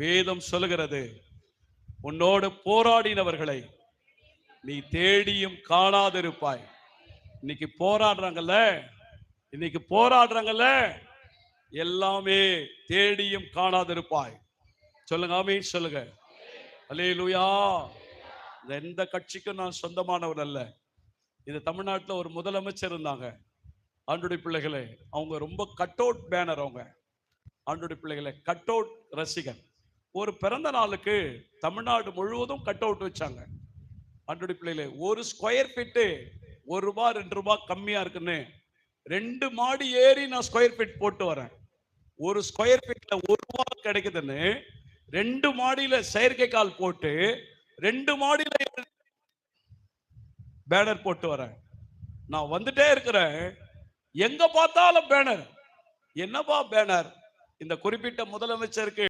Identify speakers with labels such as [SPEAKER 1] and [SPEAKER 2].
[SPEAKER 1] வேதம் சொல்லுகிறது, உன்னோடு போராடினவர்களை நீ தேடியும் காணாதிருப்பாய். இன்னைக்கு போராடுறாங்கல்ல, எல்லாமே தேடியும் காணாதிருப்பாய். சொல்லுங்க, ஆமென் சொல்லுங்க. அல்லேலூயா. எந்த கட்சிக்கும் நான் சொந்தமானவர் அல்ல. இது தமிழ்நாட்டில் ஒரு முதலமைச்சர் இருந்தாங்க. ஆண்டுடைய பிள்ளைகளே, அவங்க ரொம்ப கட் அவுட் பேனர். அவங்க ஆண்டுடைய பிள்ளைகளே கட் அவுட் ரசிகர். ஒரு பிறந்த நாளுக்கு தமிழ்நாடு முழுவதும் கட் அவுட் வச்சாங்க. ஆண்டுடைய பிள்ளைகளே, ஒரு ஸ்கொயர் ஃபீட்டு ₹1 2 கம்மியா இருக்குன்னு 2 மாடி ஏறி நான் ஸ்கொயர் ஃபீட் போட்டு வரேன். ஒரு ஸ்கொயர் ஃபீட்ல ₹1 கிடைக்குதுன்னு 2 மாடியில செயற்கை கால் போட்டு 2 மாடியில பேனர் போட்டு வரேன். நான் வந்துட்டே இருக்கிறேன், எங்க பார்த்தாலும் பேனர். என்னப்பா பேனர்? இந்த குறிப்பிட்ட முதலமைச்சருக்கு